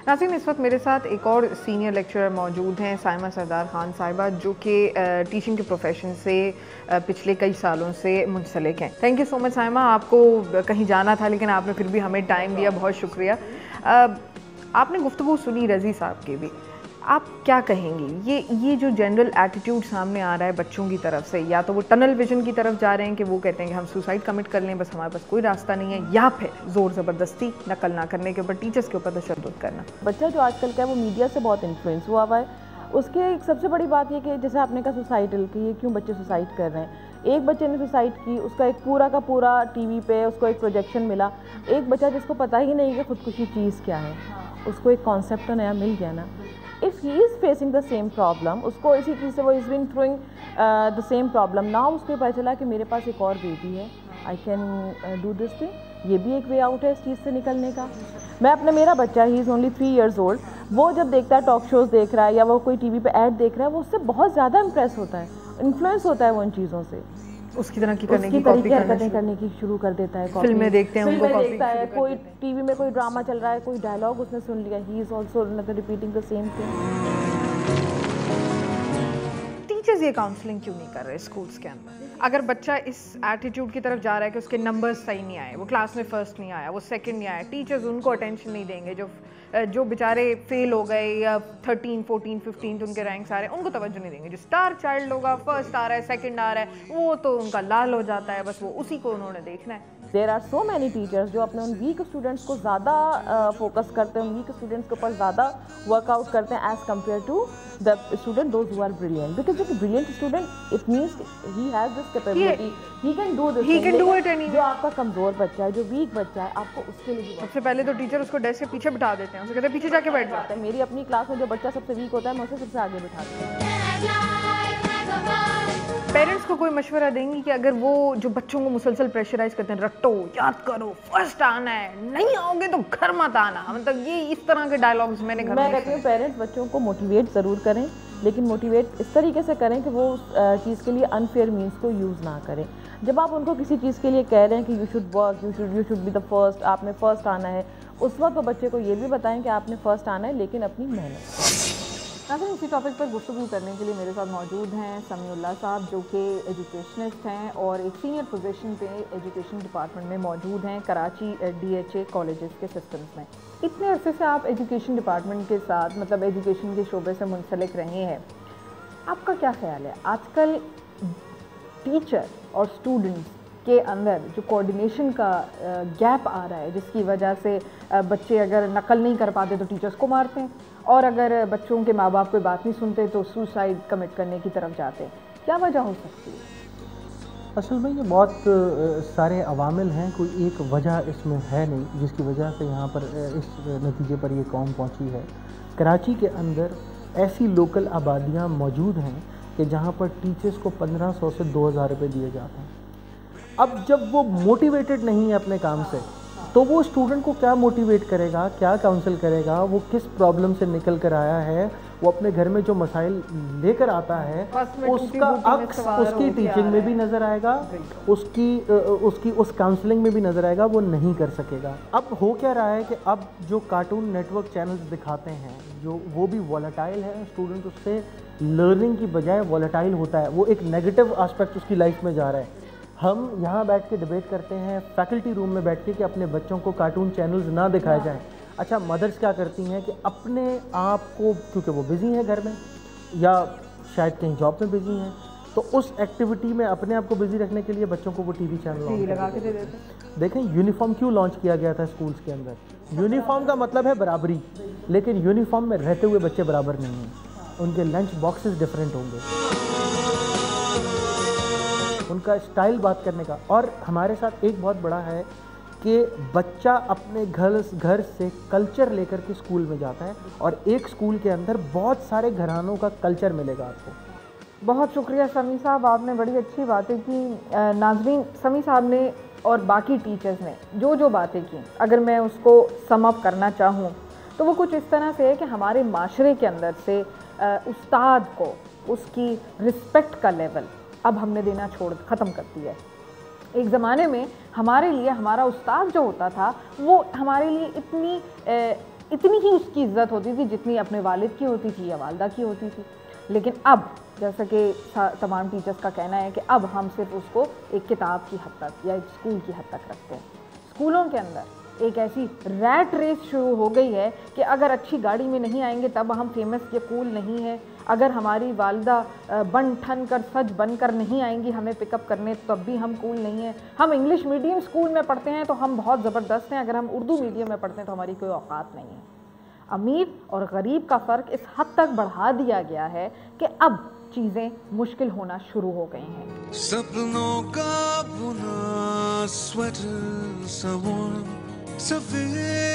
नाज़रीन, इस वक्त मेरे साथ एक और सीनियर लेक्चरर मौजूद हैं, साइमा सरदार खान साहिबा, जो कि टीचिंग के प्रोफेशन से पिछले कई सालों से मुंसलिक हैं। Thank you so much Saima, आपको कहीं जाना था लेकिन आपने फिर भी हमें टाइम दिया, बहुत शुक्रिया। आपने गुफ्तगू सुनी रज़ी साहब की भी, आप क्या कहेंगी ये जो जनरल एटीट्यूड सामने आ रहा है बच्चों की तरफ से, या तो वो टनल विजन की तरफ जा रहे हैं कि वो कहते हैं कि हम सुसाइड कमिट कर लें, बस हमारे पास कोई रास्ता नहीं है, या फिर ज़ोर ज़बरदस्ती नकल ना करने के ऊपर, टीचर्स के ऊपर तशद्दुद करना। बच्चा जो आजकल का है वो मीडिया से बहुत इन्फ्लुएंस हुआ हुआ है। उसके एक सबसे बड़ी बात ये कि जैसे आपने कहा सुसाइडल कि ये क्यों बच्चे सुसाइड कर रहे हैं। एक बच्चे ने सुसाइड की, उसका एक पूरा का पूरा टीवी पे उसको एक प्रोजेक्शन मिला। एक बच्चा जिसको पता ही नहीं कि खुदकुशी चीज़ क्या है, उसको एक कॉन्सेप्ट तो नया मिल गया ना। If he is facing the same problem, उसको इसी चीज़ से वो is been throwing the same problem, ना उसको पता चला कि मेरे पास एक और बेबी है, I can do this thing. ये भी एक वे आउट है इस चीज़ से निकलने का। मैं अपने मेरा बच्चा, he is only 3 years old, वो जब देखता है टॉक शोज़ देख रहा है या वो कोई टीवी पे ऐड देख रहा है, वो उससे बहुत ज़्यादा इंप्रेस होता है, इन्फ्लुएंस होता है वो इन चीज़ों से, उसकी तरह की करने की हरकतें करने की शुरू कर देता है। फिल्में देखते हैं, उनको कॉपी देखता है, कोई टीवी में कोई ड्रामा चल रहा है, कोई डायलॉग उसने सुन लिया, he is also repeating the same thing. Teachers ये काउंसलिंग क्यों नहीं कर रहे स्कूल्स के अंदर? अगर बच्चा इस एटीट्यूड की तरफ जा रहा है कि उसके नंबर्स सही नहीं आए, वो क्लास में फर्स्ट नहीं आया, वो सेकंड नहीं आया, टीचर्स उनको अटेंशन नहीं देंगे, जो बेचारे फेल हो गए या 13, 14, 15 उनके रैंक्स आ रहे हैं, उनको तवज्जो नहीं देंगे। जो स्टार चाइल्ड होगा, फर्स्ट आ रहा है, सेकंड आ रहा है, वो तो उनका लाल हो जाता है, बस वो उसी को उन्होंने देखना है। There are so many teachers जो अपने उन वीक स्टूडेंट्स को ज़्यादा फोकस करते हैं, उन वीक स्टूडेंट्स के ऊपर ज़्यादा वर्कआउट करते हैं as compare to the student those who are brilliant. Because जो brilliant student, it means he has this capability, he can do this, he can do it any. जो आपका कमज़ोर बच्चा है, जो वीक बच्चा है, आपको उसके लिए सबसे पहले तो टीचर उसको डेस्क के पीछे बिठा देते हैं, उसे कहते हैं पीछे जाके बैठ जाता है। मेरी अपनी क्लास में जो बच्चा सबसे वीक होता है, मैं उसे सबसे आगे बिठाती हूँ। पेरेंट्स को कोई मशवरा देंगी कि अगर वो जो बच्चों को मुसलसल प्रेशराइज करते हैं, रट्टो, याद करो, फर्स्ट आना है, नहीं आओगे तो घर मत आना, मतलब ये इस तरह के डायलॉग्स मैं कहती हूँ पेरेंट्स बच्चों को मोटिवेट ज़रूर करें, लेकिन मोटिवेट इस तरीके से करें कि वो उस चीज़ के लिए अनफेयर मीन्स को यूज़ ना करें। जब आप उनको किसी चीज़ के लिए कह रहे हैं कि you should work, you should be the first, आपने फर्स्ट आना है, उस वक्त तो बच्चे को ये भी बताएं कि आपने फर्स्ट आना है, लेकिन अपनी मेहनत। नाज़रीन, इसी टॉपिक पर गुफ्तगू करने के लिए मेरे साथ मौजूद हैं समीउल्लाह साहब, जो कि एजुकेशनिस्ट हैं और एक सीनियर पोजीशन पे एजुकेशन डिपार्टमेंट में मौजूद हैं कराची DHA कॉलेजेस के सिस्टम्स में। इतने अरसे से आप एजुकेशन डिपार्टमेंट के साथ, मतलब एजुकेशन के शोबे से मुंसलिक रहे हैं, आपका क्या ख्याल है आजकल टीचर और स्टूडेंट्स के अंदर जो कोऑर्डिनेशन का गैप आ रहा है, जिसकी वजह से बच्चे अगर नकल नहीं कर पाते तो टीचर्स को मारते हैं, और अगर बच्चों के माँ बाप कोई बात नहीं सुनते तो सुसाइड कमिट करने की तरफ जाते हैं, क्या वजह हो सकती है? असल में ये बहुत सारे अवामिल हैं, कोई एक वजह इसमें है नहीं जिसकी वजह से यहाँ पर इस नतीजे पर ये कौम पहुँची है। कराची के अंदर ऐसी लोकल आबादियाँ मौजूद हैं कि जहाँ पर टीचर्स को 1500 से 2000 रुपये दिए जाते हैं। अब जब वो मोटिवेटेड नहीं है अपने काम से, तो वो स्टूडेंट को क्या मोटिवेट करेगा, क्या काउंसिल करेगा, वो किस प्रॉब्लम से निकल कर आया है, वो अपने घर में जो मसाइल लेकर आता है उसका अक्स उसकी टीचिंग में भी नज़र आएगा, उसकी उस काउंसलिंग में भी नज़र आएगा, वो नहीं कर सकेगा। अब हो क्या रहा है कि अब जो कार्टून नेटवर्क चैनल्स दिखाते हैं, जो वो भी वॉलेटाइल है, स्टूडेंट उससे लर्निंग की बजाय वॉलेटाइल होता है, वो एक नेगेटिव एस्पेक्ट उसकी लाइफ में जा रहा है। हम यहाँ बैठ के डिबेट करते हैं फैकल्टी रूम में बैठ के कि अपने बच्चों को कार्टून चैनल्स ना दिखाए जाएं। अच्छा, मदर्स क्या करती हैं कि अपने आप को, क्योंकि वो बिज़ी हैं घर में या शायद कहीं जॉब में बिज़ी हैं, तो उस एक्टिविटी में अपने आप को बिज़ी रखने के लिए बच्चों को वो टीवी चैनल लगा के दे देते हैं। देखें, यूनिफॉर्म क्यों लॉन्च किया गया था स्कूल्स के अंदर? यूनिफॉर्म का मतलब है बराबरी, लेकिन यूनिफॉर्म में रहते हुए बच्चे बराबर नहीं हैं, उनके लंच बॉक्सेस डिफरेंट होंगे, उनका स्टाइल बात करने का। और हमारे साथ एक बहुत बड़ा है कि बच्चा अपने घर से कल्चर लेकर के स्कूल में जाता है, और एक स्कूल के अंदर बहुत सारे घरानों का कल्चर मिलेगा आपको। बहुत शुक्रिया समी साहब, आपने बड़ी अच्छी बातें की। नाज़रीन, समी साहब ने और बाकी टीचर्स ने जो बातें की, अगर मैं उसको सम अप करना चाहूँ तो वो कुछ इस तरह से है कि हमारे माशरे के अंदर से उस्ताद को उसकी रिस्पेक्ट का लेवल अब हमने देना ख़त्म कर दिया है। एक ज़माने में हमारे लिए हमारा उस्ताद जो होता था वो हमारे लिए इतनी ही उसकी इज्जत होती थी जितनी अपने वालिद की होती थी या वालदा की होती थी। लेकिन अब जैसा कि तमाम टीचर्स का कहना है कि अब हम सिर्फ उसको एक किताब की हद तक या एक स्कूल की हद तक रखते हैं। स्कूलों के अंदर एक ऐसी रैट रेस शुरू हो गई है कि अगर अच्छी गाड़ी में नहीं आएंगे तब हम फेमस या कूल नहीं है, अगर हमारी वालदा बन ठन कर सज बन कर नहीं आएंगी हमें पिकअप करने तब भी हम कूल नहीं है। हम इंग्लिश मीडियम स्कूल में पढ़ते हैं तो हम बहुत ज़बरदस्त हैं, अगर हम उर्दू मीडियम में पढ़ते हैं तो हमारी कोई औकात नहीं है। अमीर और गरीब का फ़र्क इस हद तक बढ़ा दिया गया है कि अब चीज़ें मुश्किल होना शुरू हो गई हैं। सपनों का बुना स्वेटर सा वार्म सफेद